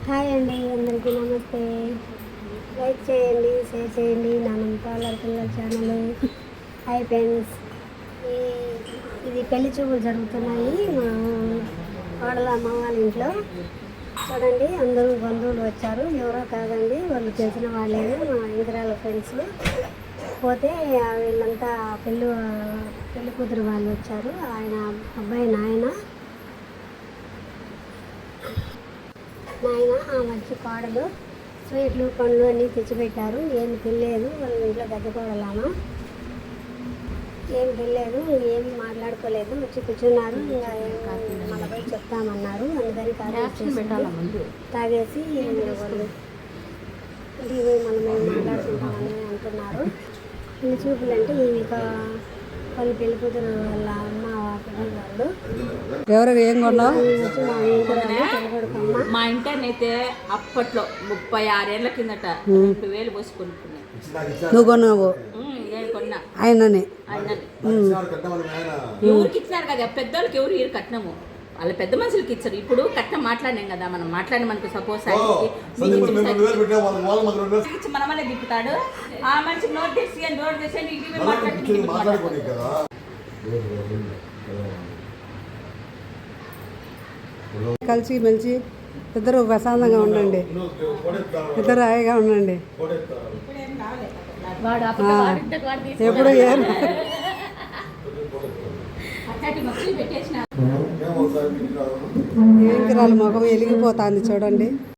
Hi అండి, అందరికీ నమస్తే. లైక్ చేయండి, షేర్ చేయండి నా నమ్మకాల పిల్లల ఛానల్. హాయ్ ఫ్రెండ్స్, ఇది పెళ్లి చూపులు జరుగుతున్నాయి మా కోడల అమ్మ వాళ్ళ ఇంట్లో. చూడండి, అందరూ బంధువులు వచ్చారు. ఎవరో కాదండి, వాళ్ళు తెలిసిన వాళ్ళేనే, మా ఇందిరాల ఫ్రెండ్స్. పోతే వీళ్ళంతా పెళ్లి కూతురు వాళ్ళు వచ్చారు. ఆయన అబ్బాయి నాయన ఆ మంచి కోడలు స్వీట్లు పండ్లు అన్నీ తెచ్చిపెట్టారు. ఏమి తినలేదు, వాళ్ళ ఇంట్లో పెద్ద కోడలామా ఏమి తినలేదు, ఏమి మాట్లాడుకోలేదు. వచ్చి కూర్చున్నారు. ఇంకా మన పోయి చెప్తామన్నారు. అందుకని తాగేసి వాళ్ళు ఇంటికి పోయి మనం ఏమి మాట్లాడుకుంటామని అంటున్నారు. పెళ్లి చూపులు అంటే ఇంకా వాళ్ళు పెళ్లి కూతురు వాళ్ళ అమ్మ వాళ్ళు ఎవరు ఏం కొన్నావు? మా ఇంటర్నైతే అప్పట్లో 36 ఏళ్ల కిందట 2,000 పోసి కొనుక్కున్నాను. నువ్వు కొన్నావు? నేను కొన్నా. ఆయనని ఎవరికి ఇచ్చినారు కదా, పెద్దోళ్ళకి ఎవరు ఇరు కట్నము, వాళ్ళ పెద్ద మనుషులకి ఇచ్చారు. ఇప్పుడు కట్నం మాట్లాడినాం కదా, మనం మాట్లాడి మనకు సపోజ్ మనమనే దిప్పుతాడు. ఆ మనిషి నోట్ చేసి ఇంటికి మాట్లాడుకుంటే కలిసి మెలిసి ఇద్దరు ప్రశాంతంగా ఉండండి, ఇద్దరు హాయిగా ఉండండి. ఎప్పుడు ఏం కిరాలు ముఖం వెలిగిపోతుంది చూడండి.